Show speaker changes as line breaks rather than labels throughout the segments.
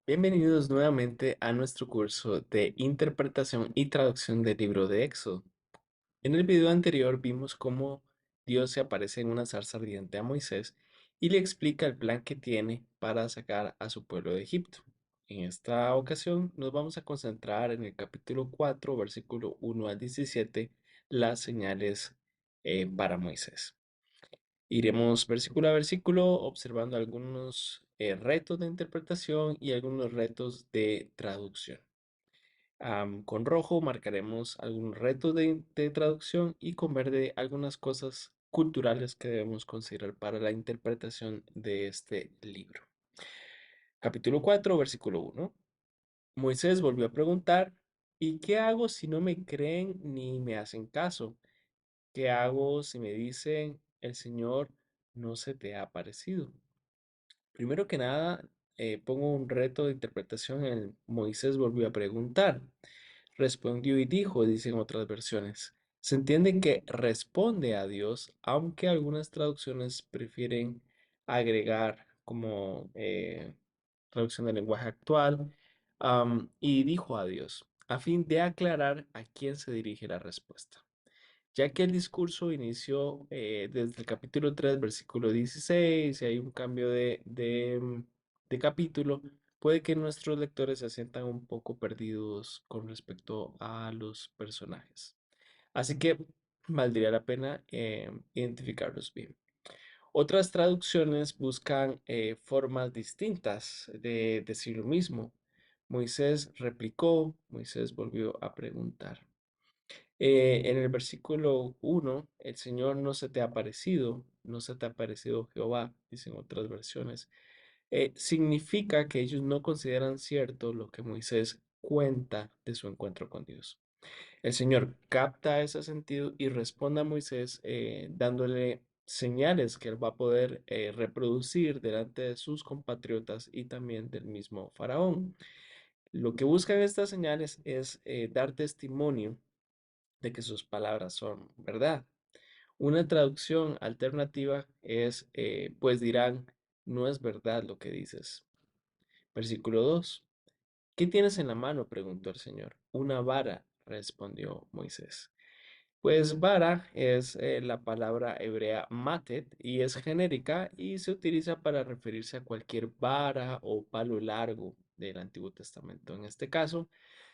Bienvenidos nuevamente a nuestro curso de interpretación y traducción del libro de Éxodo. En el video anterior vimos cómo Dios se aparece en una zarza ardiente a Moisés y le explica el plan que tiene para sacar a su pueblo de Egipto. En esta ocasión nos vamos a concentrar en el capítulo 4, versículo 1 al 17, las señales para Moisés. Iremos versículo a versículo observando algunos retos de interpretación y algunos retos de traducción. Con rojo marcaremos algunos retos de traducción y con verde algunas cosas culturales que debemos considerar para la interpretación de este libro. Capítulo 4, versículo 1. Moisés volvió a preguntar, ¿y qué hago si no me creen ni me hacen caso? ¿Qué hago si me dicen, el Señor no se te ha aparecido? Primero que nada, pongo un reto de interpretación en Moisés volvió a preguntar. Respondió y dijo, dicen otras versiones. Se entiende que responde a Dios, aunque algunas traducciones prefieren agregar como traducción del lenguaje actual, y dijo a Dios, a fin de aclarar a quién se dirige la respuesta, ya que el discurso inició desde el capítulo 3 versículo 16, y hay un cambio de capítulo, puede que nuestros lectores se sientan un poco perdidos con respecto a los personajes. Así que valdría la pena identificarlos bien. Otras traducciones buscan formas distintas de decir lo mismo. Moisés replicó, Moisés volvió a preguntar. En el versículo 1, el Señor no se te ha aparecido, no se te ha aparecido Jehová, dicen otras versiones. Significa que ellos no consideran cierto lo que Moisés cuenta de su encuentro con Dios. El Señor capta ese sentido y responde a Moisés dándole señales que él va a poder reproducir delante de sus compatriotas y también del mismo faraón. Lo que buscan estas señales es dar testimonio de que sus palabras son verdad. Una traducción alternativa es, pues dirán, no es verdad lo que dices. Versículo 2. ¿Qué tienes en la mano? Preguntó el Señor. Una vara, respondió Moisés. Pues vara es la palabra hebrea matet y es genérica y se utiliza para referirse a cualquier vara o palo largo del Antiguo Testamento. En este caso,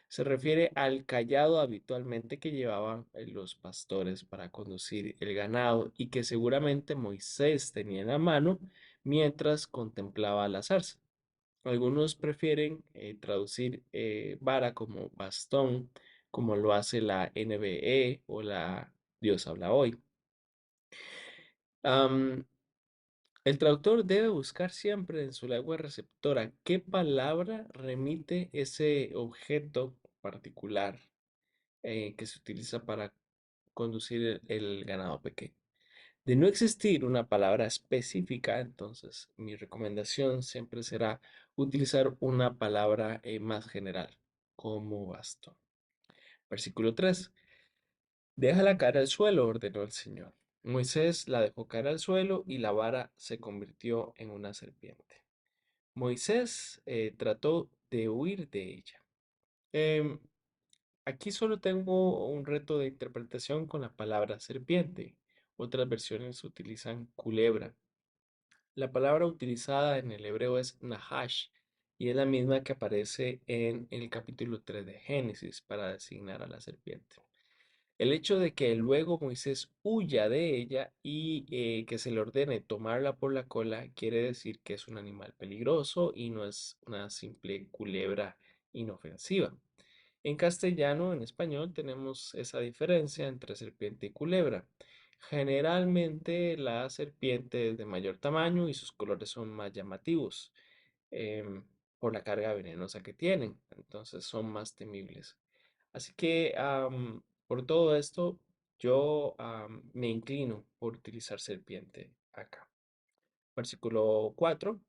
se refiere al cayado habitualmente que llevaban los pastores para conducir el ganado y que seguramente Moisés tenía en la mano mientras contemplaba la zarza. Algunos prefieren traducir vara como bastón, como lo hace la NBE o la Dios habla hoy. Am, el traductor debe buscar siempre en su lengua receptora qué palabra remite ese objeto particular que se utiliza para conducir el ganado pequeño. De no existir una palabra específica, entonces mi recomendación siempre será utilizar una palabra más general, como bastón. Versículo 3. Déjala caer al suelo, ordenó el Señor. Moisés la dejó caer al suelo y la vara se convirtió en una serpiente. Moisés trató de huir de ella. Em, Aquí solo tengo un reto de interpretación con la palabra serpiente. Otras versiones utilizan culebra. La palabra utilizada en el hebreo es nahash y es la misma que aparece en el capítulo 3 de Génesis para designar a la serpiente. El hecho de que luego Moisés huya de ella y que se le ordene tomarla por la cola quiere decir que es un animal peligroso y no es una simple culebra inofensiva. En castellano, en español, tenemos esa diferencia entre serpiente y culebra. Generalmente la serpiente es de mayor tamaño y sus colores son más llamativos em, por la carga venenosa que tienen, entonces son más temibles. Así que por todo esto, yo me inclino por utilizar serpiente acá. Versículo 4.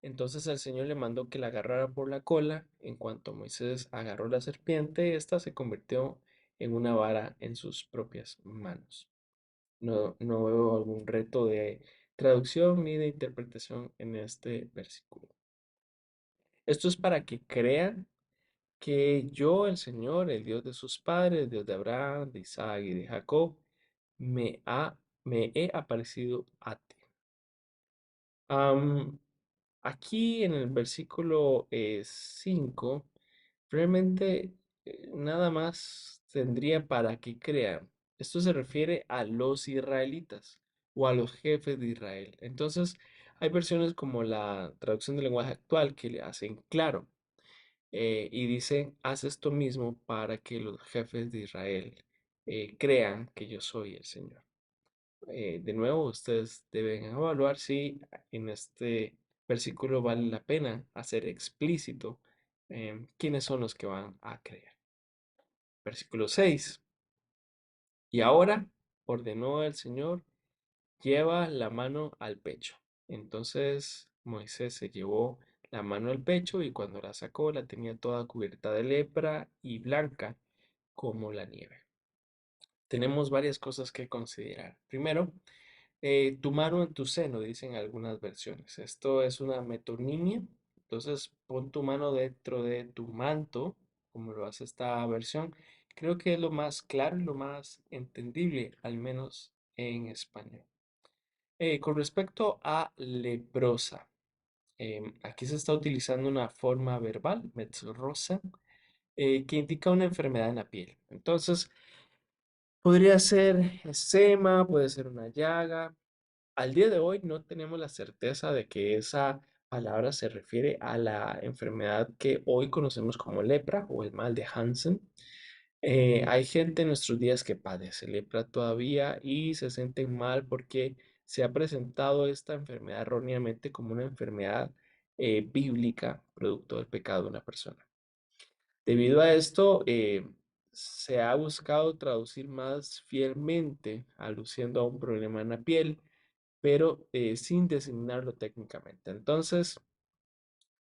Entonces el Señor le mandó que la agarrara por la cola. En cuanto Moisés agarró la serpiente, ésta se convirtió en una vara en sus propias manos. No veo algún reto de traducción ni de interpretación en este versículo. Esto es para que crean que yo, el Señor, el Dios de sus padres, Dios de Abraham, de Isaac y de Jacob, me he aparecido a ti. Am, Aquí en el versículo 5, realmente nada más tendría para que crean. Esto se refiere a los israelitas o a los jefes de Israel. Entonces, hay versiones como la traducción del lenguaje actual que le hacen claro y dicen, haz esto mismo para que los jefes de Israel crean que yo soy el Señor. De nuevo, ustedes deben evaluar si en este versículo vale la pena hacer explícito quiénes son los que van a creer. Versículo 6. Y ahora ordenó el Señor, lleva la mano al pecho. Entonces Moisés se llevó la mano al pecho y cuando la sacó la tenía toda cubierta de lepra y blanca como la nieve. Tenemos varias cosas que considerar. Primero, tu mano en tu seno, dicen algunas versiones. Esto es una metonimia. Entonces, pon tu mano dentro de tu manto, como lo hace esta versión. Creo que es lo más claro y lo más entendible, al menos en español. Con respecto a leprosa, aquí se está utilizando una forma verbal, metzrosa, que indica una enfermedad en la piel. Entonces, podría ser eczema, puede ser una llaga. Al día de hoy no tenemos la certeza de que esa palabra se refiere a la enfermedad que hoy conocemos como lepra o el mal de Hansen. Hay gente en nuestros días que padece lepra todavía y se sienten mal porque se ha presentado esta enfermedad erróneamente como una enfermedad bíblica, producto del pecado de una persona. Debido a esto, se ha buscado traducir más fielmente, aluciendo a un problema en la piel, pero sin designarlo técnicamente. Entonces,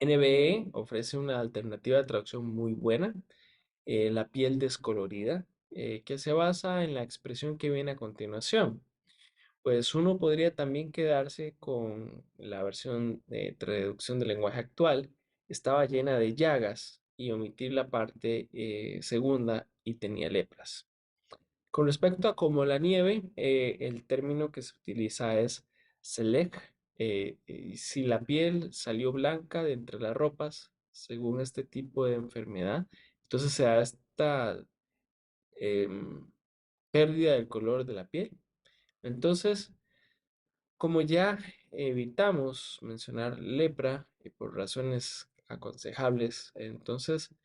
NBE ofrece una alternativa de traducción muy buena, la piel descolorida, que se basa en la expresión que viene a continuación. Pues uno podría también quedarse con la versión de traducción del lenguaje actual, estaba llena de llagas y omitir la parte segunda y tenía lepras. Con respecto a como la nieve, el término que se utiliza es selec. Y si la piel salió blanca de entre las ropas, según este tipo de enfermedad, entonces se da esta em, pérdida del color de la piel. Entonces, como ya evitamos mencionar lepra por razones aconsejables, entonces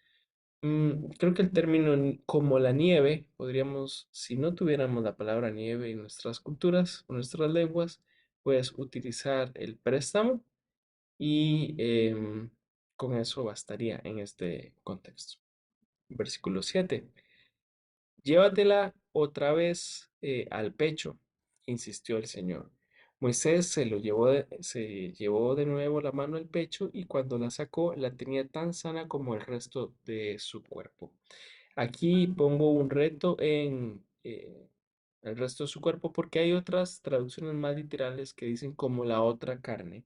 creo que el término como la nieve, podríamos, si no tuviéramos la palabra nieve en nuestras culturas o nuestras lenguas, pues utilizar el préstamo y con eso bastaría en este contexto. Versículo 7. Llévatela otra vez al pecho, insistió el Señor. Moisés se llevó de nuevo la mano al pecho y cuando la sacó la tenía tan sana como el resto de su cuerpo. Aquí pongo un reto en el resto de su cuerpo porque hay otras traducciones más literales que dicen como la otra carne.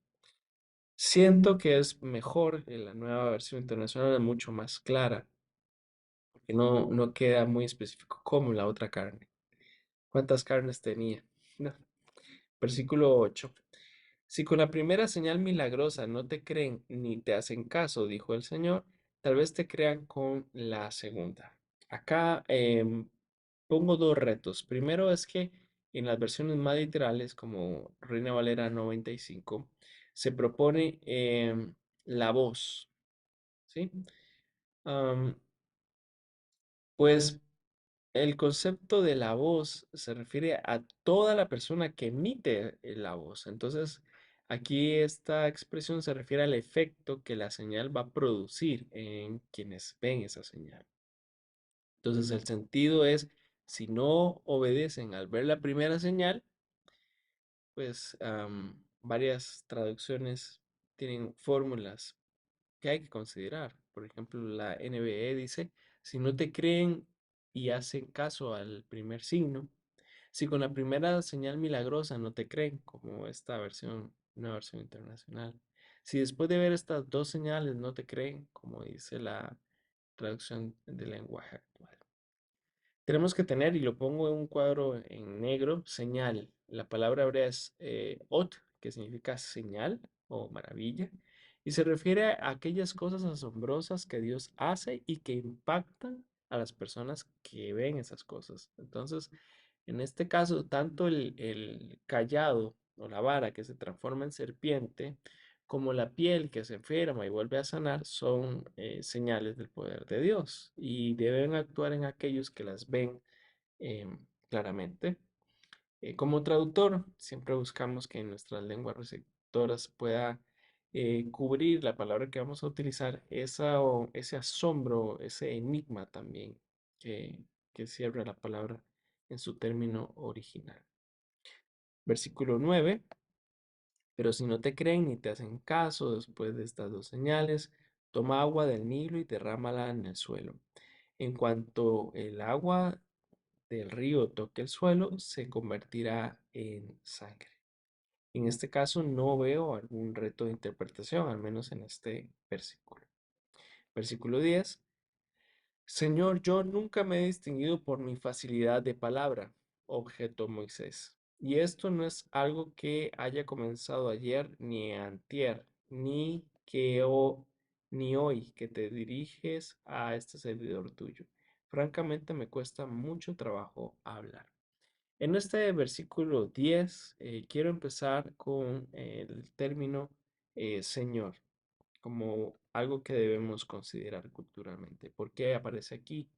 Siento que es mejor en la nueva versión internacional, es mucho más clara, porque no queda muy específico como la otra carne. ¿Cuántas carnes tenía? No. Versículo 8. Si con la primera señal milagrosa no te creen ni te hacen caso, dijo el Señor, tal vez te crean con la segunda. Acá pongo dos retos. Primero es que en las versiones más literales, como Reina Valera 95, se propone la voz, ¿sí? Am, pues el concepto de la voz se refiere a toda la persona que emite la voz. Entonces, aquí esta expresión se refiere al efecto que la señal va a producir en quienes ven esa señal. Entonces, el sentido es, si no obedecen al ver la primera señal, pues varias traducciones tienen fórmulas que hay que considerar. Por ejemplo, la NBE dice, si no te creen y hacen caso al primer signo, si con la primera señal milagrosa no te creen, como esta versión, una versión internacional, Si después de ver estas dos señales no te creen, como dice la traducción del lenguaje actual, tenemos que tener, y lo pongo en un cuadro en negro, señal. La palabra hebrea es ot, que significa señal o maravilla, y se refiere a aquellas cosas asombrosas que Dios hace y que impactan a las personas que ven esas cosas. Entonces, en este caso, tanto el cayado o la vara que se transforma en serpiente, como la piel que se enferma y vuelve a sanar, son señales del poder de Dios y deben actuar en aquellos que las ven claramente. Como traductor, siempre buscamos que en nuestras lenguas receptoras pueda cubrir la palabra que vamos a utilizar, ese asombro, ese enigma también que, que cierra la palabra en su término original. Versículo 9. Pero si no te creen ni te hacen caso después de estas dos señales, toma agua del Nilo y derrámala en el suelo. En cuanto el agua del río toque el suelo, se convertirá en sangre. En este caso no veo algún reto de interpretación, al menos en este versículo. Versículo 10. Señor, yo nunca me he distinguido por mi facilidad de palabra, objetó Moisés. Y esto no es algo que haya comenzado ayer, ni antier, ni hoy que te diriges a este servidor tuyo. Francamente me cuesta mucho trabajo hablar. En este versículo 10 quiero empezar con el término Señor como algo que debemos considerar culturalmente. ¿Por qué aparece aquí?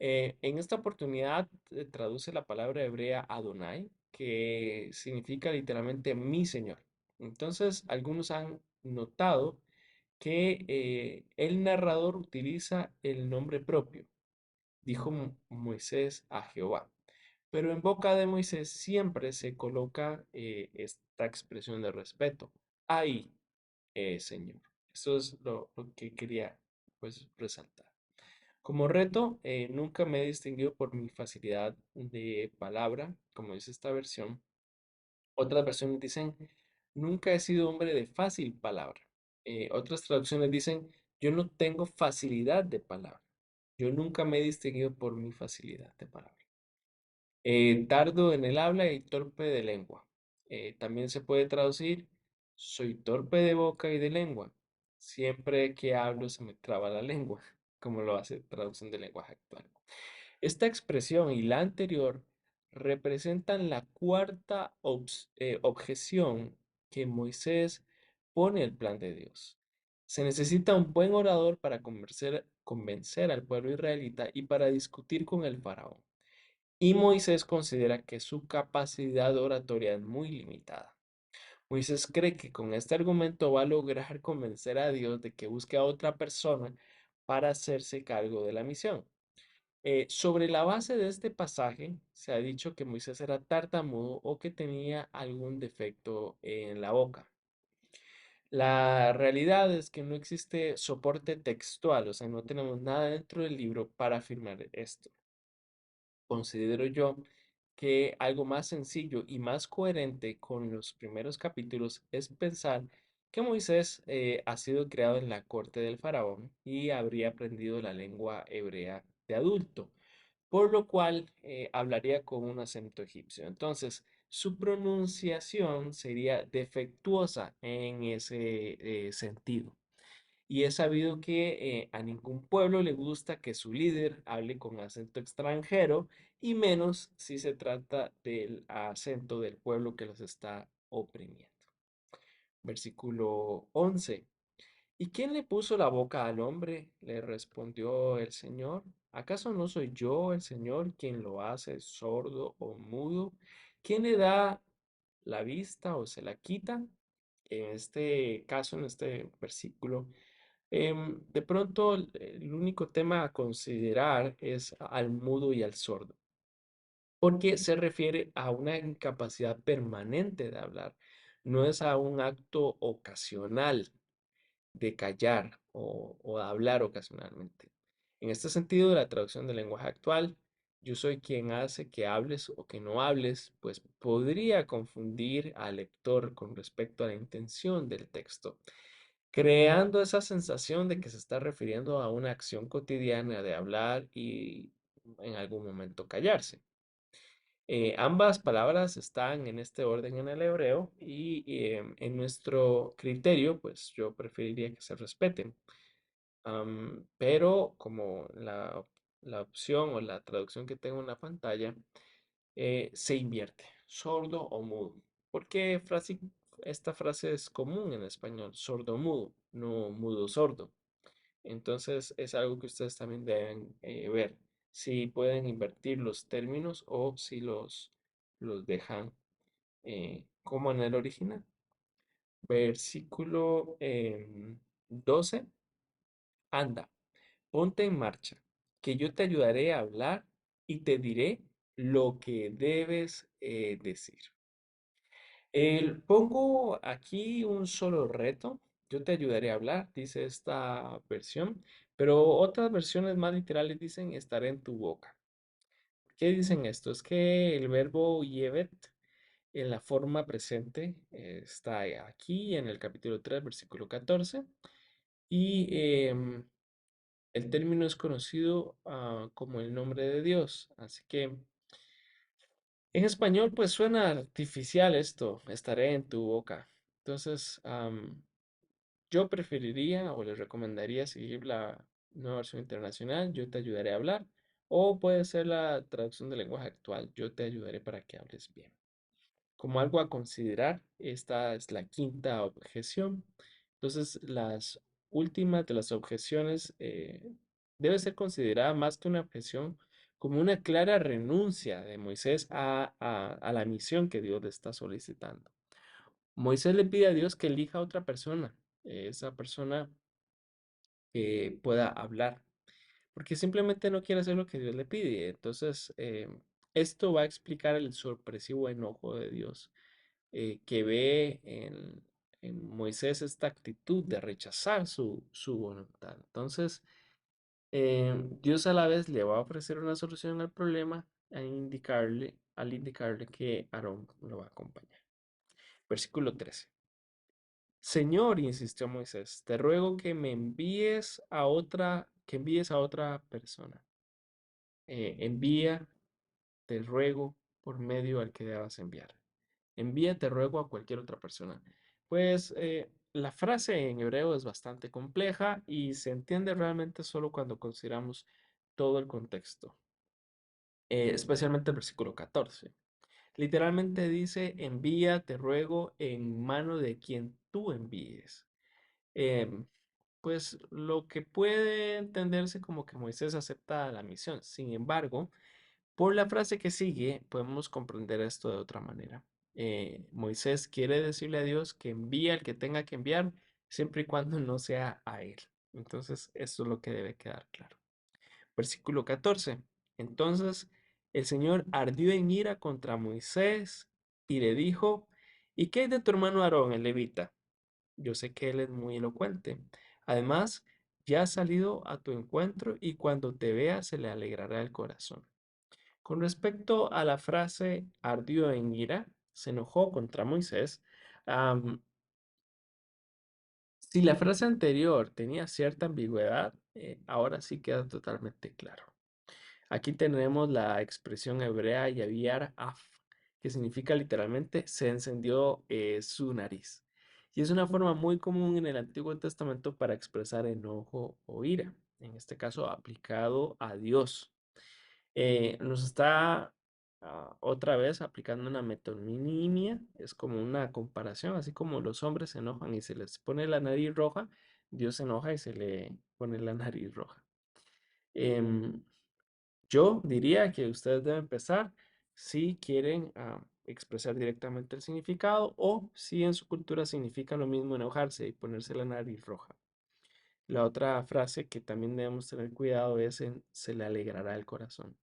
En esta oportunidad traduce la palabra hebrea Adonai, que significa literalmente mi Señor. Entonces, algunos han notado que el narrador utiliza el nombre propio. Dijo Moisés a Jehová. Pero en boca de Moisés siempre se coloca esta expresión de respeto. Ahí, Señor. Eso es lo que quería pues resaltar. Como reto, nunca me he distinguido por mi facilidad de palabra, como dice esta versión. Otras versiones dicen, nunca he sido hombre de fácil palabra. Otras traducciones dicen, yo no tengo facilidad de palabra. Yo nunca me he distinguido por mi facilidad de palabra. Tardo en el habla y torpe de lengua. También se puede traducir, soy torpe de boca y de lengua. Siempre que hablo se me traba la lengua, como lo hace traducción del lenguaje actual. Esta expresión y la anterior representan la cuarta objeción que Moisés pone al plan de Dios. Se necesita un buen orador para convencer al pueblo israelita y para discutir con el faraón. Y Moisés considera que su capacidad oratoria es muy limitada. Moisés cree que con este argumento va a lograr convencer a Dios de que busque a otra persona para hacerse cargo de la misión. Sobre la base de este pasaje, se ha dicho que Moisés era tartamudo o que tenía algún defecto en la boca. La realidad es que no existe soporte textual, o sea, no tenemos nada dentro del libro para afirmar esto. Considero yo que algo más sencillo y más coherente con los primeros capítulos es pensar que Moisés ha sido criado en la corte del faraón y habría aprendido la lengua hebrea de adulto, por lo cual hablaría con un acento egipcio. Entonces, su pronunciación sería defectuosa en ese sentido. Y es sabido que a ningún pueblo le gusta que su líder hable con acento extranjero y menos si se trata del acento del pueblo que los está oprimiendo. Versículo 11. ¿Y quién le puso la boca al hombre? Le respondió el Señor. ¿Acaso no soy yo el Señor quien lo hace sordo o mudo? ¿Quién le da la vista o se la quita? En este caso, en este versículo, de pronto, el único tema a considerar es al mudo y al sordo, porque se refiere a una incapacidad permanente de hablar, no es a un acto ocasional de callar o de hablar ocasionalmente. En este sentido, la traducción del lenguaje actual yo soy quien hace que hables o que no hables, pues podría confundir al lector con respecto a la intención del texto, creando esa sensación de que se está refiriendo a una acción cotidiana de hablar y en algún momento callarse. Ambas palabras están en este orden en el hebreo y en nuestro criterio, pues yo preferiría que se respeten. Pero como la opción o la traducción que tengo en la pantalla se invierte, sordo o mudo. Porque esta frase es común en español, sordo mudo, no mudo sordo. Entonces es algo que ustedes también deben ver si pueden invertir los términos o si los dejan como en el original. Versículo 12. Anda, ponte en marcha, que yo te ayudaré a hablar y te diré lo que debes decir. Pongo aquí un solo reto. Yo te ayudaré a hablar, dice esta versión, pero otras versiones más literales dicen estaré en tu boca. ¿Qué dicen esto? Es que el verbo llevet en la forma presente está aquí en el capítulo 3 versículo 14 y el término es conocido como el nombre de Dios. Así que en español, pues suena artificial esto, estaré en tu boca. Entonces, yo preferiría o les recomendaría seguir la nueva versión internacional, yo te ayudaré a hablar, o puede ser la traducción del lenguaje actual, yo te ayudaré para que hables bien. Como algo a considerar, esta es la quinta objeción. Entonces, las últimas de las objeciones debe ser considerada más que una objeción, como una clara renuncia de Moisés a la misión que Dios le está solicitando. Moisés le pide a Dios que elija a otra persona, esa persona que pueda hablar, porque simplemente no quiere hacer lo que Dios le pide. Entonces, esto va a explicar el sorpresivo enojo de Dios que ve en Moisés esta actitud de rechazar su voluntad. Entonces, Dios a la vez le va a ofrecer una solución al problema al indicarle que Aarón lo va a acompañar. Versículo 13. Señor, insistió Moisés, te ruego que me envíes a otra persona. Envía, te ruego, por medio al que debas enviar. Envía, te ruego a cualquier otra persona. Pues la frase en hebreo es bastante compleja y se entiende realmente solo cuando consideramos todo el contexto, especialmente el versículo 14. Literalmente dice, envía, te ruego, en mano de quien tú envíes. Em, pues lo que puede entenderse como que Moisés acepta la misión. Sin embargo, por la frase que sigue, podemos comprender esto de otra manera. Moisés quiere decirle a Dios que envíe al que tenga que enviar, siempre y cuando no sea a él. Entonces, esto es lo que debe quedar claro. Versículo 14. Entonces, el Señor ardió en ira contra Moisés y le dijo, ¿y qué hay de tu hermano Aarón, el levita? Yo sé que él es muy elocuente. Además, ya ha salido a tu encuentro y cuando te vea se le alegrará el corazón. Con respecto a la frase ardió en ira, se enojó contra Moisés. am, si la frase anterior tenía cierta ambigüedad, ahora sí queda totalmente claro. Aquí tenemos la expresión hebrea yaviar af, que significa literalmente se encendió su nariz. Y es una forma muy común en el Antiguo Testamento para expresar enojo o ira, en este caso aplicado a Dios. Nos está otra vez aplicando una metonimia, es como una comparación, así como los hombres se enojan y se les pone la nariz roja, Dios se enoja y se le pone la nariz roja. Em, yo diría que ustedes deben empezar si quieren expresar directamente el significado o si en su cultura significa lo mismo enojarse y ponerse la nariz roja. La otra frase que también debemos tener cuidado es en se le alegrará el corazón.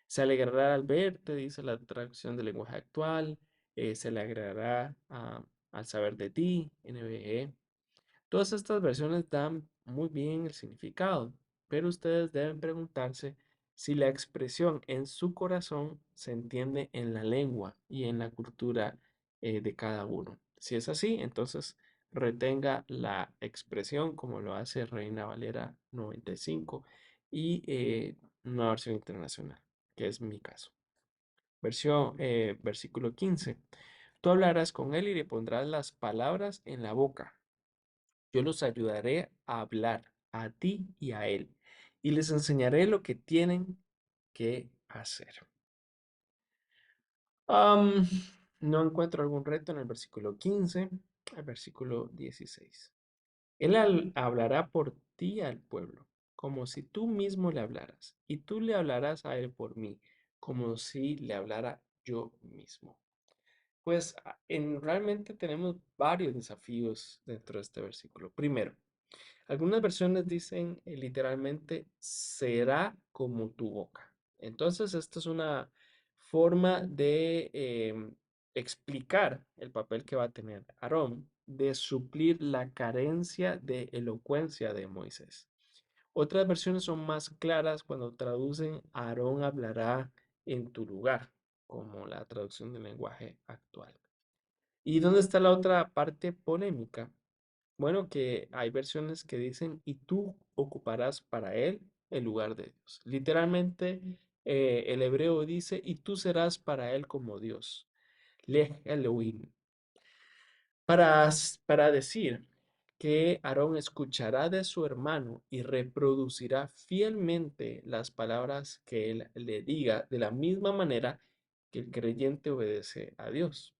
Se alegrará al verte, dice la traducción del lenguaje actual. Se le alegrará al saber de ti, NBE. Todas estas versiones dan muy bien el significado, pero ustedes deben preguntarse si la expresión en su corazón se entiende en la lengua y en la cultura de cada uno. Si es así, entonces retenga la expresión como lo hace Reina Valera 95 y una versión internacional, que es mi caso. Versículo 15. Tú hablarás con él y le pondrás las palabras en la boca. Yo los ayudaré a hablar a ti y a él, y les enseñaré lo que tienen que hacer. Am, no encuentro algún reto en el versículo 15, al versículo 16. Él hablará por ti al pueblo, como si tú mismo le hablaras, y tú le hablarás a él por mí, como si le hablara yo mismo. Pues realmente tenemos varios desafíos dentro de este versículo. Primero, algunas versiones dicen literalmente será como tu boca. Entonces, esto es una forma de explicar el papel que va a tener Aarón, de suplir la carencia de elocuencia de Moisés. Otras versiones son más claras cuando traducen Aarón hablará en tu lugar, como la traducción del lenguaje actual. ¿Y dónde está la otra parte polémica? Bueno, que hay versiones que dicen, y tú ocuparás para él el lugar de Dios. Literalmente, el hebreo dice, y tú serás para él como Dios. Lej Elohim. Para decir que Aarón escuchará de su hermano y reproducirá fielmente las palabras que él le diga de la misma manera que el creyente obedece a Dios.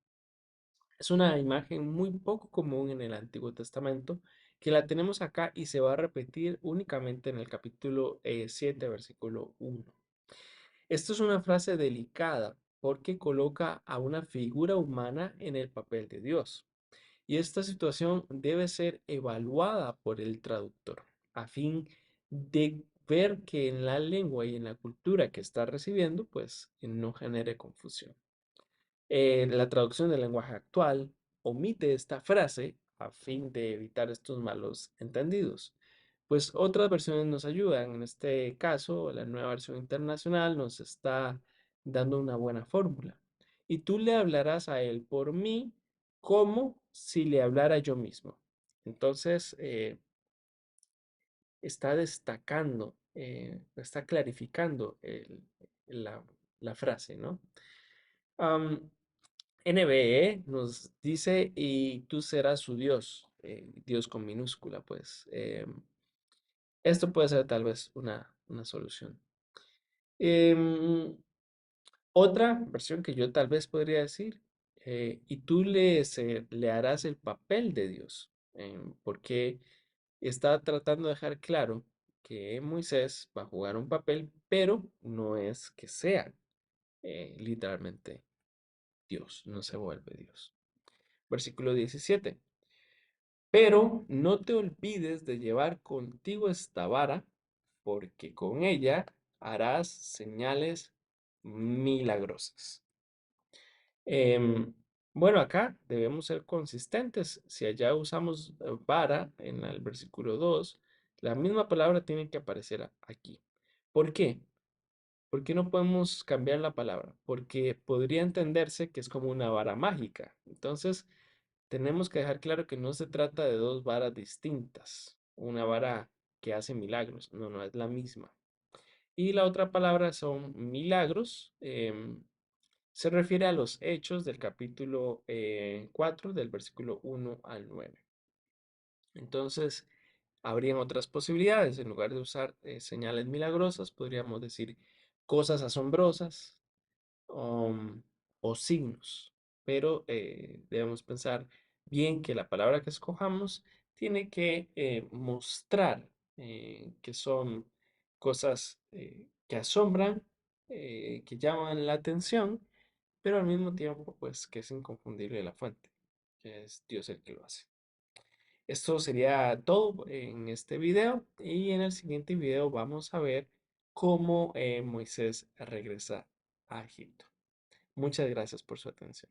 Es una imagen muy poco común en el Antiguo Testamento, que la tenemos acá y se va a repetir únicamente en el capítulo 7, versículo 1. Esto es una frase delicada porque coloca a una figura humana en el papel de Dios. Y esta situación debe ser evaluada por el traductor a fin de ver que en la lengua y en la cultura que está recibiendo, pues no genere confusión. La traducción del lenguaje actual omite esta frase a fin de evitar estos malos entendidos. Pues otras versiones nos ayudan. En este caso, la nueva versión internacional nos está dando una buena fórmula. Y tú le hablarás a él por mí como si le hablara yo mismo. Entonces, está destacando, está clarificando la, la frase, ¿no? NBE nos dice, y tú serás su Dios, Dios con minúscula, pues. Esto puede ser tal vez una solución. Em, Otra versión que yo tal vez podría decir, y tú le harás el papel de Dios, porque está tratando de dejar claro que Moisés va a jugar un papel, pero no es que sea literalmente Dios, no se vuelve Dios. Versículo 17. Pero no te olvides de llevar contigo esta vara, porque con ella harás señales milagrosas. Em, bueno, acá debemos ser consistentes. Si allá usamos vara en el versículo 2, la misma palabra tiene que aparecer aquí. ¿Por qué? ¿Por qué no podemos cambiar la palabra? Porque podría entenderse que es como una vara mágica. Entonces, tenemos que dejar claro que no se trata de dos varas distintas, una vara que hace milagros, no, no es la misma. Y la otra palabra son milagros, se refiere a los hechos del capítulo 4, del versículo 1 al 9. Entonces, habrían otras posibilidades, en lugar de usar señales milagrosas, podríamos decir cosas asombrosas, um, o signos, pero debemos pensar bien que la palabra que escojamos tiene que mostrar que son cosas que asombran, que llaman la atención, pero al mismo tiempo, pues que es inconfundible la fuente, que es Dios el que lo hace. Esto sería todo en este video y en el siguiente video vamos a ver cómo Moisés regresa a Egipto. Muchas gracias por su atención.